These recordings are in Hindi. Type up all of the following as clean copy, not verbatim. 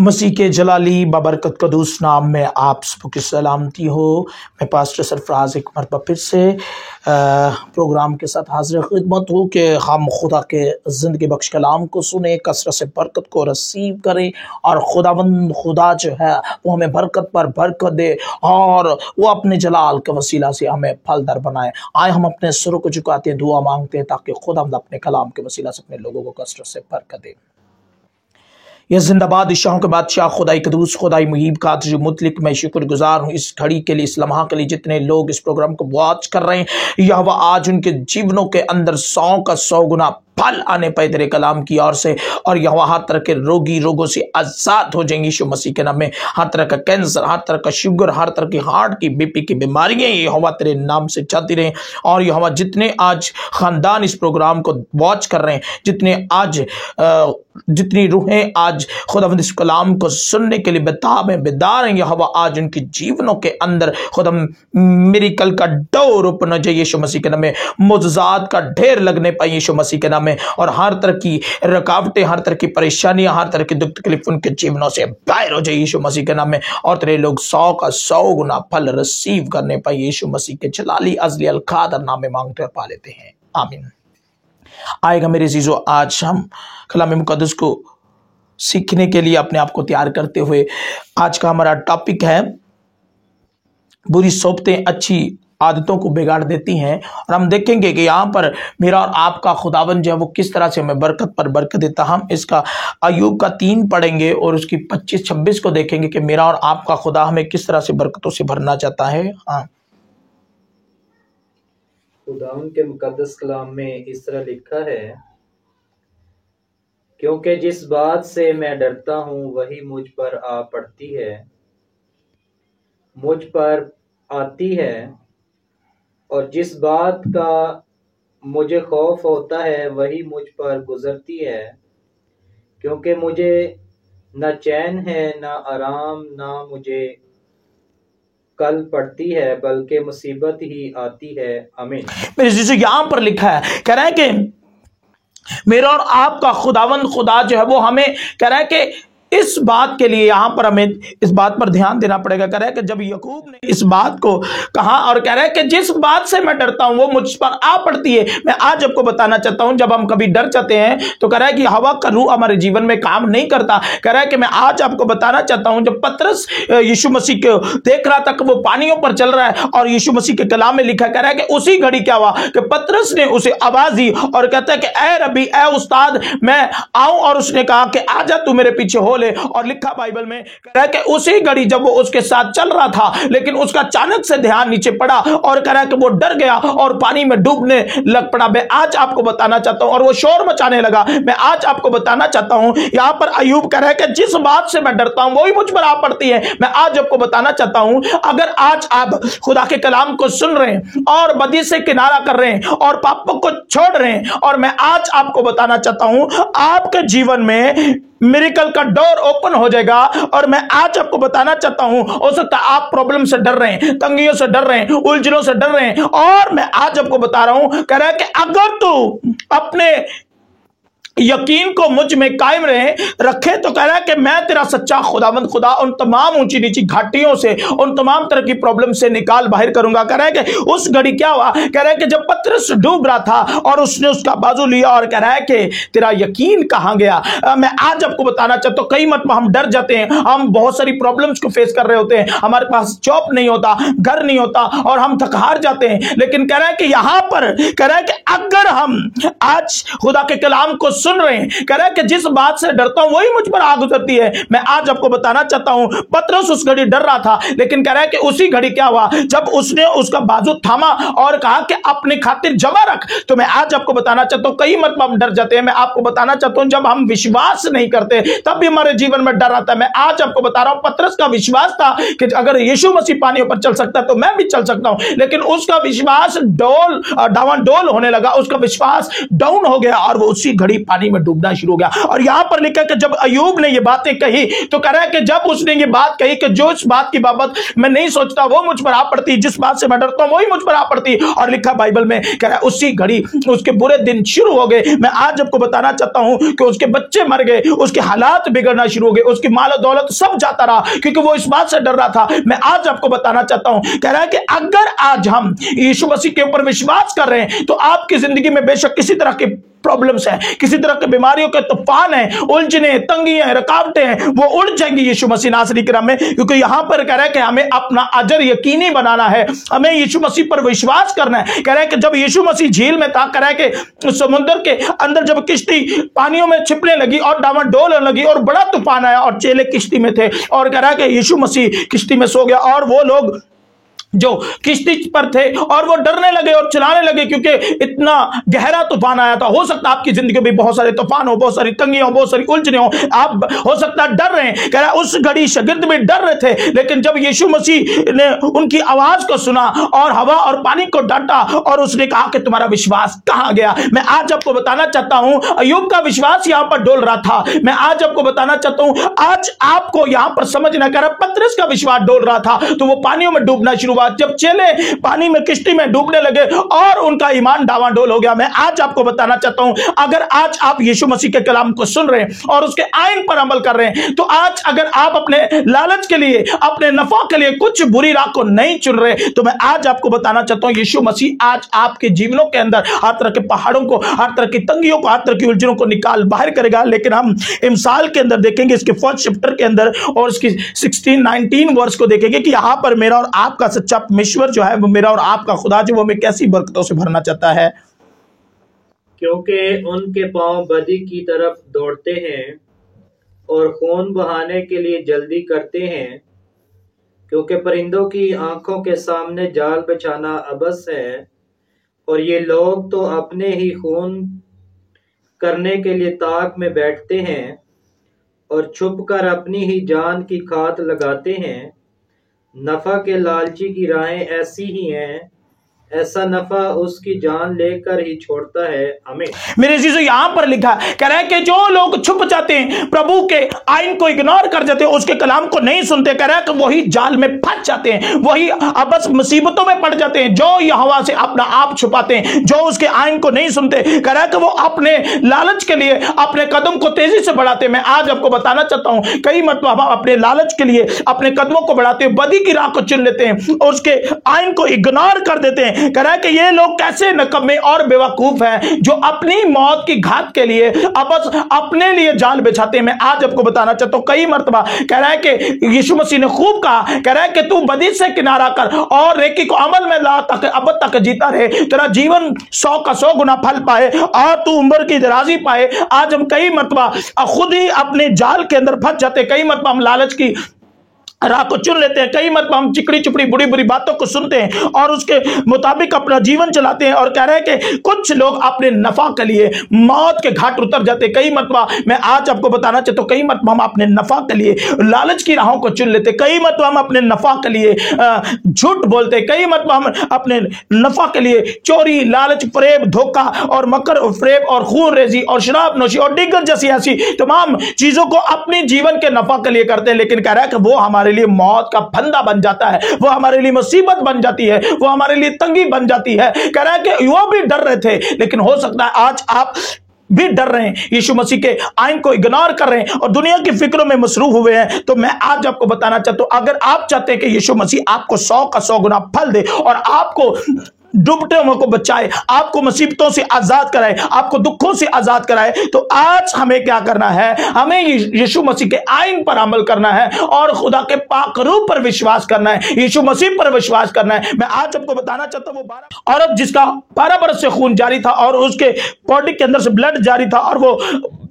मसीह के जलाली बाबरकत कदूस नाम में आप सबकी सलामती हो। मैं पास्टर सरफराज एक मरतबा फिर से प्रोग्राम के साथ हाजिर खिदमत हूँ कि हम खुदा के ज़िंदगी बख्श कलाम को सुने, कसरत से बरकत को रसीव करें और खुदावंद खुदा जो है वो हमें बरकत पर बरकत दे और वो अपने जलाल के वसीला से हमें फलदार बनाए। आए हम अपने सुरों को झुकाते हैं, दुआ मांगते हैं ताकि खुदावंद अपने कलाम के वसीला से अपने लोगों को कसरत से बरकत दे। यह जिंदाबाद शाहों के बादशाह खुदाई कदूस खुदाई मुहीब कादिर मुतलिक, मैं शुक्रगुजार हूँ इस घड़ी के लिए, इस लम्हा के लिए, जितने लोग इस प्रोग्राम को वॉच कर रहे हैं। यह वह आज उनके जीवनों के अंदर 100 का 100 गुना फल आने पाए तेरे कलाम की ओर से, और यह हर तरह के रोगों से आजाद हो जाएंगे यीशु मसीह के नाम में। हर तरह का कैंसर, हर तरह का शुगर, हर तरह की हार्ट की बीपी की बीमारियां ये हवा तेरे नाम से चलती रहे। और यह हवा जितने आज खानदान इस प्रोग्राम को वॉच कर रहे हैं, जितनी रूहें आज खुदावंद इस कलाम को सुनने के लिए बेदार हैं, यह हवा आज उनके जीवनों के अंदर खुदाम मिरेकल का डोर ओपन हो जाए यीशु मसीह के नाम में। मुजज़ात का ढेर लगने पाए यीशु मसीह के नाम में, और हर तरह की रुकावटें, हर तरह की परेशानियां, हर तरह की दुख तकलीफ उनके जीवनों से बाहर हो जाए यीशु मसीह के नाम में। और तेरे लोग 100 का 100 गुना फल रिसीव करने पाए यीशु मसीह के जलाली अज़ली अल क़ादर नाम में मांगते और पा लेते हैं, आमीन। आएगा मेरे अज़ीज़ों, आज हम कलाम मुक़द्दस को सीखने के लिए अपने आप को तैयार करते हुए आज का हमारा टॉपिक है बुरी सोबतें अच्छी आदतों को बिगाड़ देती हैं। और हम देखेंगे कि यहाँ पर मेरा और आपका खुदावन जो है वो किस तरह से हमें बरकत पर बरकत देता। हम इसका अय्यूब का 3 पढ़ेंगे और उसकी 25-26 को देखेंगे कि मेरा और आपका खुदा हमें किस तरह से बरकतों से भरना चाहता है। हाँ, खुदावन के मुकद्दस कलाम में इस तरह लिखा है, क्योंकि जिस बात से मैं डरता हूँ वही मुझ पर आ पड़ती है, मुझ पर आती है, और जिस बात का मुझे खौफ होता है वही मुझ पर गुजरती है। क्योंकि मुझे न चैन है न आराम, न मुझे कल पड़ती है, बल्कि मुसीबत ही आती है, आमीन। मेरे जैसे यहाँ पर लिखा है, कह रहा है कि मेरा और आपका खुदावंद खुदा जो है वो हमें कह रहा है कि इस बात के लिए यहां पर हमें इस बात पर ध्यान देना पड़ेगा। कह रहा है कि जब याकूब ने इस बात को कहा और कह रहा है कि जिस बात से मैं डरता हूं वो मुझ पर आ पड़ती है। मैं आज आपको बताना चाहता हूं, जब हम कभी डर जाते हैं तो कह रहा है कि हवा का रूह हमारे जीवन में काम नहीं करता। कह रहा है कि मैं आज आपको बताना चाहता हूं, जब पतरस यीशु मसीह को देख रहा था कि वो पानियों पर चल रहा है और यीशु मसीह के कलाम में लिखा, कह रहा है कि उसी घड़ी क्या हुआ कि पतरस ने उसे आवाज दी और कहता है कि ऐ रबी, ऐ उस्ताद, मैं आऊं। और उसने कहा कि आजा तू मेरे पीछे हो। और लिखा बाइबल में कह रहा है कि उसी घड़ी जब वो उसके साथ चल रहा था, लेकिन उसका अचानक से ध्यान नीचे पड़ा और कह रहा है कि वो डर गया और पानी में डूबने लग पड़ा। मैं आज आपको बताना चाहता हूं, और वो शोर मचाने लगा। मैं आज आपको बताना चाहता हूं, यहां पर अय्यूब कह रहा है कि जिस बात से मैं डरता हूं वही मुझ पर आ पड़ती है। मैं आज आपको बताना चाहता हूं, अगर आज आप खुदा के कलाम को सुन रहे हैं और बदी से किनारा कर रहे हैं और पापों को छोड़ रहे हैं, और मैं आज आपको बताना चाहता हूं आपके जीवन में मिरेकल का डोर ओपन हो जाएगा। और मैं आज आपको बताना चाहता हूं, हो सकता है आप प्रॉब्लम से डर रहे हैं, तंगियों से डर रहे हैं, उलझनों से डर रहे हैं, और मैं आज आपको बता रहा हूं, कह रहा है कि अगर तू अपने यकीन को मुझ में कायम रखे तो कह रहा है कि मैं तेरा सच्चा खुदावंद खुदा उन तमाम ऊंची नीची घाटियों से, उन तमाम तरह की प्रॉब्लम से निकाल बाहर करूंगा। कह रहा है कि उस घड़ी क्या हुआ, कह रहा है कि जब पतरस डूब रहा था और उसने उसका बाजू लिया और कह रहा है कि तेरा यकीन कहां गया। मैं आज आपको बताना चाहता हूं, कई मरतबा हम डर जाते हैं, हम बहुत सारी प्रॉब्लम्स को फेस कर रहे होते हैं, हमारे पास जॉब नहीं होता, घर नहीं होता और हम थक हार जाते हैं। लेकिन कह रहा है कि यहां पर कह रहा है कि अगर हम आज खुदा के कलाम को सुन रहे हैं, कह रहा है कि जिस बात से डरता हूं वही मुझ पर आ गुजरती है। मैं आज आपको बताना चाहता हूं, पतरस उस घड़ी डर रहा था, लेकिन कह रहा है कि उसी घड़ी क्या हुआ, जब उसने उसका बाजू थामा और कहा कि अपनी खातिर जमा रख। तो मैं आज आपको बताना चाहता हूं, कई मरतबा हम डर जाते हैं। मैं आपको बताना चाहता हूं, जब हम विश्वास नहीं करते तब भी हमारे जीवन में डर आता है। मैं आज आपको बता रहा हूं, पतरस का विश्वास था कि अगर यीशु मसीह पानियों पर चल सकता है तो मैं भी चल सकता हूं, लेकिन उसका विश्वास डावाडोल होने लगा, उसका विश्वास डाउन हो गया और वो उसी घड़ी पानी में डूबना शुरू हो गया। और यहां पर लिखा कि जब अय्यूब ने ये बातें कही तो कह रहा है कि जब उसने ये बात कही कि जो इस बात की बाबत मैं नहीं सोचता वो मुझ पर आ पड़ती, जिस बात से मैं डरता हूं वही मुझ पर आ पड़ती। और लिखा बाइबल में कह रहा है उसी घड़ी उसके बुरे दिन शुरू हो गए। मैं आज आपको बताना चाहता हूं कि उसके बच्चे मर गए, उसके हालात बिगड़ना शुरू हो गए, उसकी माल दौलत सब जाता रहा क्योंकि वो इस बात से डर रहा था। मैं आज आपको बताना चाहता हूं, कह रहा है कि अगर आज हम यीशु मसीह के ऊपर विश्वास कर रहे हैं तो आपकी जिंदगी में बेशक किसी तरह के प्रॉब्लम्स है, किसी तरह के बीमारियों के तूफान है, उलझने, तंगियां, रुकावटें हैं, वो उड़ जाएंगी यीशु मसीह नासरी के नाम में। क्योंकि यहां पर कह रहा है कि हमें अपना अजर यकीनी बनाना है, हमें यीशु मसीह पर विश्वास करना है। कह रहा है कि जब यीशु मसीह झील में था, कह रहा है कि समुद्र के अंदर जब किश्ती पानियों में छिपने लगी और डामाडोल होने लगी और बड़ा तूफान आया और चेले किश्ती में थे और कह रहा है कि यीशु मसीह किश्ती में सो गया और वो लोग जो किश्ती पर थे और वो डरने लगे और चिल्लाने लगे क्योंकि इतना गहरा तूफान आया था। हो सकता है आपकी जिंदगी में बहुत सारे तूफान हो, बहुत सारी तंगियां हो, बहुत सारी उलझने हो, आप हो सकता है डर रहे हैं। कह रहा है उस घड़ी शागिर्द भी डर रहे थे, लेकिन जब यीशु मसीह ने उनकी आवाज को सुना और हवा और पानी को डांटा और उसने कहा कि तुम्हारा विश्वास कहां गया। मैं आज आपको बताना चाहता हूं अय्यूब का विश्वास यहां पर डोल रहा था। मैं आज आपको बताना चाहता हूं आज आपको यहां पर समझना, कह रहा पतरस का विश्वास डोल रहा था तो वो पानियों में डूबना शुरू हुआ। जब चेले पानी में किश्ती में डूबने लगे और उनका ईमान डावाडोल हो गया। मैं आज आपको बताना चाहता हूं अगर आज आप यीशु मसीह के कलाम को सुन रहे हैं और उसके आईन पर अमल कर रहे हैं तो आज अगर आप अपने लालच के लिए, अपने नफा के लिए कुछ बुरी राह को नहीं चुन रहे तो मैं आज आपको बताना चाहता हूं यीशु मसीह आज आपके जीवनों के अंदर हर तरह के पहाड़ों को, हर तरह की तंगियों को, हर तरह की उलझनों को निकाल बाहर करेगा। लेकिन हम इमसाल के अंदर देखेंगे इसके 4th चैप्टर के अंदर और इसकी 16-19 वर्ष को देखेंगे कि यहां पर मेरा और आपका सच्चा परमेश्वर जो है वो मेरा और आपका खुदा जो वो हमें कैसी बरकतों से भरना चाहता है। क्योंकि उनके पांव बदी की तरफ दौड़ते हैं और खून बहाने के लिए जल्दी करते हैं, क्योंकि परिंदों की आंखों के सामने जाल बिछाना अबस है और ये लोग तो अपने ही खून करने के लिए ताक में बैठते हैं और छुपकर अपनी ही जान की खात लगाते हैं। नफा के लालची की राहें ऐसी ही हैं, ऐसा नफा उसकी जान लेकर ही छोड़ता है। हमें मेरे चीजों यहां पर लिखा कह रहा है कि जो लोग छुप जाते हैं, प्रभु के आईन को इग्नोर कर जाते हैं, उसके कलाम को नहीं सुनते, कह रहा है कि वही जाल में फंस जाते हैं, वही बस मुसीबतों में पड़ जाते हैं। जो यहोवा से अपना आप छुपाते हैं, जो उसके आईन को नहीं सुनते, कह रहा है कि वो अपने लालच के लिए अपने कदम को तेजी से बढ़ाते हैं। मैं आज आपको बताना चाहता हूं कई मरतबा हम अपने लालच के लिए अपने कदमों को बढ़ाते हैं, बदी की राह को चुन लेते हैं और उसके आईन को इग्नोर कर देते हैं। कह रहा है कि ये लोग कैसे नकम्मे और बेवकूफ हैं जो अपनी मौत की घात के लिए बस अपने लिए जाल बिछाते हैं। मैं आज आपको बताना चाहता हूं कई मरतबा कह रहा है कि यीशु मसीह ने खूब कहा, कह रहा है कि तू बदी से किनारा कर और नेकी को अमल में ला ताकि अब तक जीता रहे, तेरा जीवन 100 का 100 गुना फल पाए और तू उम्र की दराजी पाए। आज हम कई मरतबा खुद ही अपने जाल के अंदर फंस जाते, कई मरतबा हम लालच की राह को चुन लेते हैं, कई मरतबा हम चिकड़ी चुपड़ी बुरी बुरी बातों को सुनते हैं और उसके मुताबिक अपना जीवन चलाते हैं। और कह रहे हैं कि कुछ लोग अपने नफा के लिए मौत के घाट उतर जाते हैं। कई मरतबा मैं आज आपको बताना चाहता हूं कई मरतबा हम अपने नफा के लिए लालच की राहों को चुन लेते, कई मरतबा हम अपने नफा के लिए झूठ बोलते, कई मरतबा हम अपने नफा के लिए चोरी, लालच, फरेब, धोखा और मकर और फरेब और खून रेजी और शराब नोशी और डिगर जैसी ऐसी तमाम चीजों को अपने जीवन के नफा के लिए करते हैं। लेकिन कह रहा है कि वो हमारे लिए मौत का फंदा बन जाता है, वो हमारे लिए मुसीबत बन जाती है, वो हमारे लिए तंगी बन जाती है। कह रहा है कि वो भी डर रहे थे, लेकिन हो सकता है आज आप भी डर रहे हैं, यीशु मसीह के आईन को इग्नोर कर रहे हैं और दुनिया की फिक्रों में मसरूफ हुए हैं। तो मैं आज आपको बताना चाहता हूं अगर आप चाहते हैं कि यीशु मसीह आपको 100 का 100 गुना फल दे और आपको डूबते हुए को बचाए, आपको मुसीबतों से आजाद कराए, आपको दुखों से आजाद कराए, तो आज हमें क्या करना है, हमें यीशु मसीह के आईन पर अमल करना है और खुदा के पाक रूह पर विश्वास करना है, यीशु मसीह पर विश्वास करना है। मैं आज आपको बताना चाहता हूं वो 12 औरत जिसका 12 बरस से खून जारी था और उसके बॉडी के अंदर से ब्लड जारी था और वो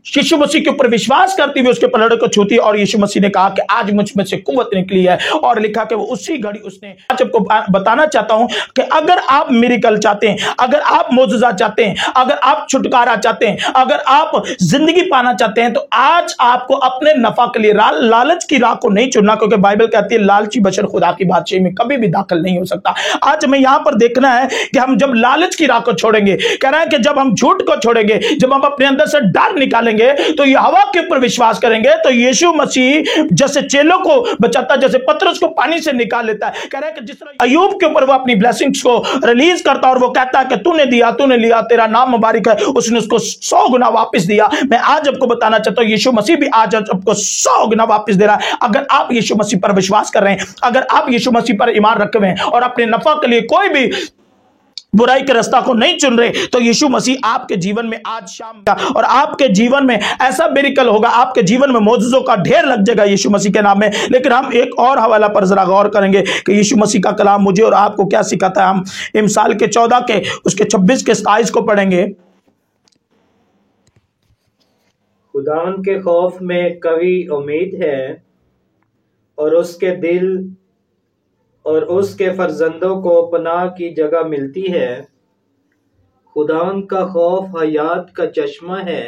यीशु मसीह के ऊपर विश्वास करती हुई उसके पलड़े को छूती और यीशु मसीह ने कहा कि आज मुझ में से कुव्वत निकली है, और लिखा कि वो उसी घड़ी उसने। आज आपको बताना चाहता हूं कि अगर आप मिरेकल चाहते हैं, अगर आप मौजूदा चाहते हैं, अगर आप छुटकारा चाहते हैं, अगर आप जिंदगी पाना चाहते हैं, तो आज आपको अपने नफा के लिए लालच की राह को नहीं चुनना, क्योंकि बाइबल कहती है लालची बशर खुदा की बादशाही में कभी भी दाखिल नहीं हो सकता। आज हमें यहां पर देखना है कि हम जब लालच की राह को छोड़ेंगे, कह रहा है कि जब हम झूठ को छोड़ेंगे, जब हम अपने अंदर से डर निकालेंगे, तो यहोवा के ऊपर विश्वास करेंगे, तो यीशु मसीह जैसे चेलों को बचाता, जैसे पतरस को पानी से निकाल लेता है, कह रहा है कि जिस तरह अय्यूब के ऊपर वो अपनी ब्लेसिंग्स को रिलीज करता और वो कहता है कि तूने दिया, तूने लिया, तेरा नाम मुबारक है, उसने उसको 100 गुना वापस दिया। मैं आज आपको बताना चाहता हूं यीशु मसीह भी आज आपको 100 गुना वापस दे रहा है, अगर आप यीशु मसीह पर विश्वास कर रहे हैं, अगर आप यीशु मसीह पर ईमान रखे हुए हैं और अपने नफा के लिए कोई भी बुराई के रास्ता को नहीं चुन रहे, तो यीशु मसीह आपके जीवन में आज शाम का, और आपके जीवन में ऐसा मिरेकल होगा, आपके जीवन में मौजूदों का ढेर लग जाएगा यीशु मसीह के नाम में। लेकिन हम एक और हवाला पर जरा गौर करेंगे कि यीशु मसीह का कलाम मुझे और आपको क्या सिखाता है। हम इमसाल के 14 के उसके 26 के 27 को पढ़ेंगे। खुदावन के खौफ में कवी उम्मीद है और उसके दिल और उसके फर्जंदों को पनाह की जगह मिलती है। खुदावन का खौफ हयात का चश्मा है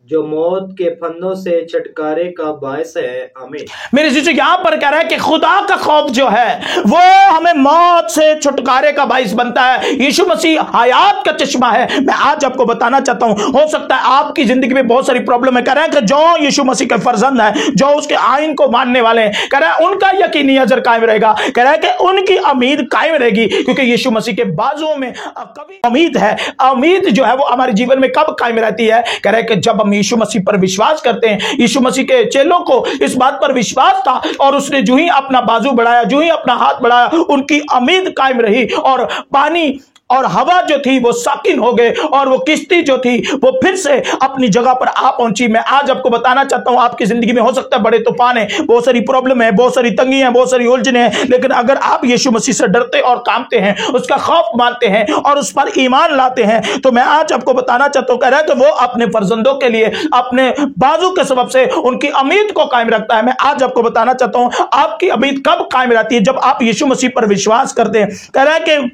जो मौत के फंदों से छुटकारे का बायस है। आमीन। मेरे जीजू यहां पर कह रहा है कि खुदा का खौफ जो है वो हमें मौत से छुटकारे का बायस बनता है। यीशु मसीह हयात का चश्मा है। मैं आज आपको बताना चाहता हूं, हो सकता है आपकी जिंदगी में बहुत सारी प्रॉब्लम है, कह रहा है कि जो यीशु मसीह के फर्जंद है, जो उसके आइन को मानने वाले हैं, कह रहा है उनका यकीनी अजर कायम रहेगा, कह रहा है कि उनकी उम्मीद कायम रहेगी, क्योंकि यीशु मसीह के बाजुओं में कभी उम्मीद है। उम्मीद जो है वो हमारे जीवन में कब कायम रहती है? कह रहा है कि जब हम यीशु मसीह पर विश्वास करते हैं। यीशु मसीह के चेलों को इस बात पर विश्वास था और उसने जो ही अपना बाजू बढ़ाया, जो ही अपना हाथ बढ़ाया, उनकी उम्मीद कायम रही और पानी और हवा जो थी वो साकिन हो गए और वो किश्ती जो थी वो फिर से अपनी जगह पर आ पहुंची। मैं आज आपको बताना चाहता हूं, आपकी जिंदगी में हो सकता है बड़े तूफान है, बहुत सारी प्रॉब्लम है, बहुत सारी तंगी है, बहुत सारी उलझने हैं, लेकिन अगर आप यीशु मसीह से डरते और कांपते हैं, उसका खौफ मानते हैं और उस पर ईमान लाते हैं, तो मैं आज आपको बताना चाहता हूं, कह रहा है कि वो अपने फर्जंदों के लिए अपने बाजू के सबब से उनकी उम्मीद को कायम रखता है। मैं आज आपको बताना चाहता हूं, आपकी उम्मीद कब कायम रहती है? जब आप यीशु मसीह पर विश्वास करते हैं। कह रहा है कि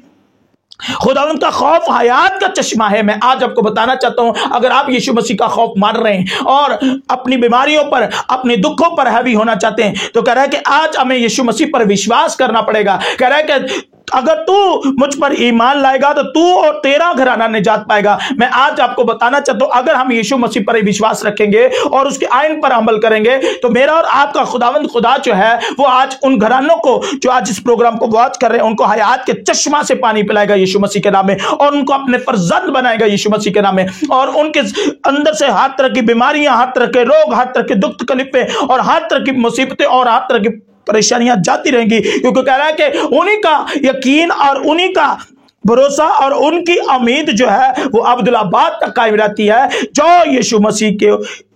खुदावंद का खौफ हयात का चश्मा है। मैं आज आपको बताना चाहता हूं, अगर आप यीशु मसीह का खौफ मान रहे हैं और अपनी बीमारियों पर, अपने दुखों पर हावी होना चाहते हैं, तो कह रहा है कि आज हमें यीशु मसीह पर विश्वास करना पड़ेगा। कह रहा है कि अगर तू मुझ पर ईमान लाएगा तो तू और तेरा घराना निजात पाएगा। मैं आज आपको बताना चाहता हूं, अगर हम यीशु मसीह पर विश्वास रखेंगे और उसके आइन पर अमल करेंगे, तो मेरा और आपका खुदावंद खुदा जो है वो आज उन घरानों को जो आज इस प्रोग्राम को वॉच कर रहे हैं, उनको हयात के चश्मा से पानी पिलाएगा यीशु मसीह के नाम में, और उनको अपने फर्जंद बनाएगा यीशु मसीह के नाम में, और उनके अंदर से हर तरह की बीमारियां, हर तरह के रोग, हर तरह के दुख तकलीफें और हर तरह की मुसीबतें और हर तरह की परेशानियां जाती रहेंगी, क्योंकि कह रहा है कि उन्हीं का यकीन और उन्हीं का भरोसा और उनकी उम्मीद जो है वो अब्दुल्लाबाद तक कायम रहती है, जो यीशु मसीह के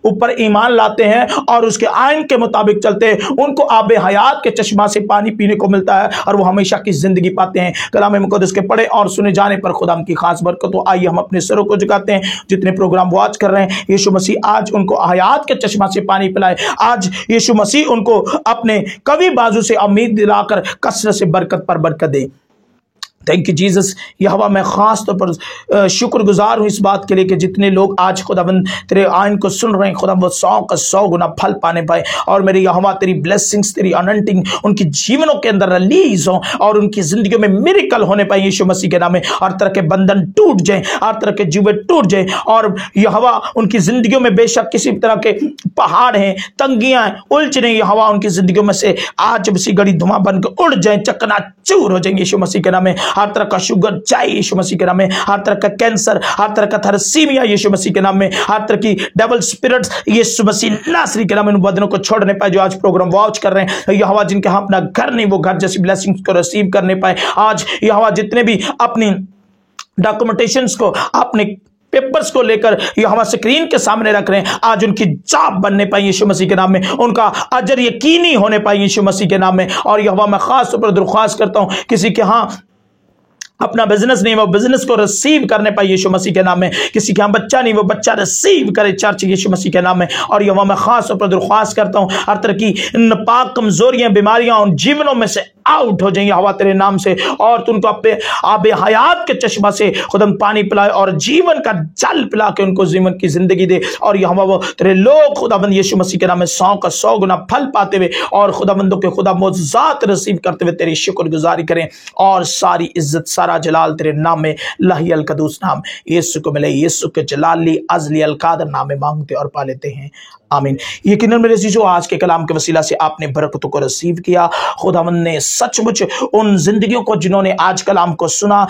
ऊपर ईमान लाते हैं और उसके आइन के मुताबिक चलते हैं। उनको आबे हयात के चश्मा से पानी पीने को मिलता है और वो हमेशा की जिंदगी पाते हैं। कलाम मुक़द्दस के पढ़े और सुने जाने पर खुदा की खास बरकत। तो आइए हम अपने सरों को झुकाते हैं, जितने प्रोग्राम वॉच कर रहे हैं, यीशु मसीह आज उनको हयात के चश्मा से पानी पिलाए। आज यीशु मसीह उनको अपने कवी बाजू से उम्मीद दिलाकर कसरत से बरकत पर बरकत दे। Thank you Jesus. यहोवा मैं खास तौर पर शुक्रगुजार हूँ इस बात के लिए कि जितने लोग आज खुदावंद तेरे आइन को सुन रहे हैं, खुदा वो 100 का 100 गुना फल पाने पाए, और मेरी यहोवा तेरी ब्लेसिंग्स, तेरी अनंटिंग उनकी जीवनों के अंदर रिलीज हो और उनकी जिंदगियों में मिरेकल होने पाए यीशु मसीह के नाम में। हर तरह के बंधन टूट जाए, हर तरह के जुए टूट जाए, और यहोवा उनकी जिंदगियों में बेशक किसी तरह के पहाड़ हैं, तंगियां, उलझने, यहोवा उनकी जिंदगियों में से आज इसी घड़ी धुआं बनकर उड़ जाए, चकनाचूर हो जाएंगे यीशु मसीह के नाम में। हर तरह का शुगर चाहिए यीशु मसीह के नाम में, हर तरह का कैंसर, हर तरह का थैलेसीमिया यीशु मसीह के नाम में, हर तरह की डबल स्पिरिट्स यीशु मसीह नासरी के नाम में उन बदनों को छोड़ने पाए जो आज प्रोग्राम वॉच कर रहे हैं। यहोवा जिनके यहाँ अपना घर नहीं, वो घर जैसी ब्लेसिंग्स को रिसीव करने पाए। आज यहोवा जितने भी अपनी डॉक्यूमेंटेशंस को, अपने पेपर्स को लेकर यहोवा स्क्रीन के सामने रख रहे हैं, आज उनकी जॉब बनने पाई यीशु मसीह के नाम में, उनका अजर यकीनी होने पाई यीशु मसीह के नाम में। और यहोवा मैं खास तौर पर दरख्वास्त करता हूं, किसी के यहाँ अपना बिजनेस नहीं वो बिजनेस को रिसीव करने पाए यीशु मसीह के नाम में। किसी के यहाँ बच्चा नहीं वो बच्चा रिसीव करे चर्च यीशु मसीह के नाम में। और यहोवा मैं खास तौर पर दरख्वास्त करता हूँ हर तरह की नापाक कमजोरियां बीमारियां उन जीवनों में से आउट हो जाएंगी हवा तेरे नाम से। और तू उनको अपने आबे हयात के चश्मा से खुदम पानी पिलाए और जीवन का जल पिला के उनको जीवन की जिंदगी दे। और यहोवा वो तेरे लोग खुदाबंद यीशु मसीह के नाम में 100 का 100 गुना फल पाते हुए और खुदाबंदों के खुदा मोज़ात रिसीव करते हुए तेरी शुक्रगुजारी करें। और सारी इज्जत सारा जलाल तेरे नाम में लही अल कदूस नाम यीशु को मिले। यीशु के जलाली अजली अल कादर नाम में मांगते और पा लेते हैं, आमीन। यकीनन मेरे अज़ीज़ों आज के कलाम के वसीला से आपने बरकतों को रिसीव किया। खुदावंद ने सचमुच उन जिंदगियों को जिन्होंने आज कलाम को सुना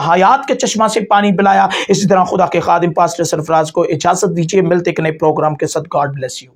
हयात के चश्मा से पानी पिलाया। इसी तरह खुदा के खादिम पास्टर सरफराज को इजाजत दीजिए। मिलते एक नए प्रोग्राम के साथ। God bless you.